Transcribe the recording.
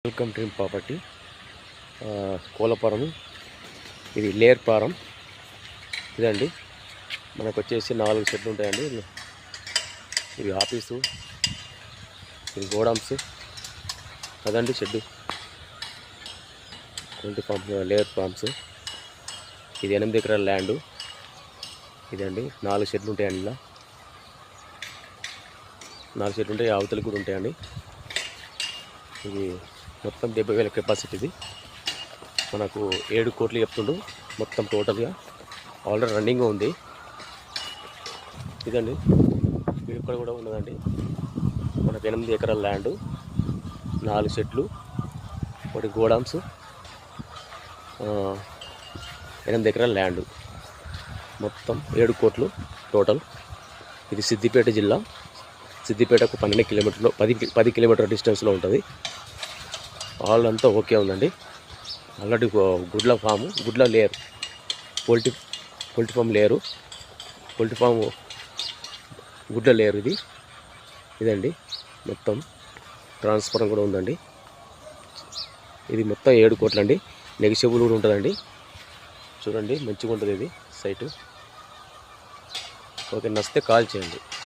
Welcome dream property Kolapuram. ఇది layer form. ఇదండి మనకు వచ్చేసి 4 షెడ్లు ఉంటాయండి. ఇది ఆఫీసు, ఇది గోడౌన్స్ కదండి. Shed 20 farms, layer farms. ఇది 8 ఎకరాల ల్యాండు. ఇదండి 4 షెడ్లు ఉంటాయండి. ఇలా 4 షెడ్లు ఉంటాయి, అవతలకి కూడా ఉంటాయండి. ఇది మొత్తం 70,000 కెపాసిటీ. ఇది మనకు 7 కోట్లు చెప్తుండు మొత్తం టోటల్గా. ఆల్రెడీ రన్నింగ్ ఉంది. ఇదండి ఇక్కడ కూడా ఉన్నదండి. మనకు 8 ఎకరాల ల్యాండు, 4 షెడ్లు, 1 గోడౌన్స్, 8 ఎకరాల ల్యాండు, మొత్తం 7 కోట్లు టోటల్. ఇది సిద్దిపేట జిల్లా. సిద్దిపేటకు 12 కిలోమీటర్లు, 10 కిలోమీటర్ డిస్టెన్స్లో ఉంటుంది. ఆల్ అంతా ఓకే ఉందండి. ఆల్రెడీ గుడ్ల ఫాము, గుడ్ల layer, poultry form layer, poultry form గుడ్ల లేయర్. ఇదండి మొత్తం ట్రాన్స్ఫర్ కూడా ఉందండి. ఇది మొత్తం 7 కోట్లండి. నెగిషియబుల్ కూడా ఉంటుందండి. చూడండి మంచిగా ఉంటుంది ఇది సైటు. ఓకే, నచ్చితే కాల్ చేయండి.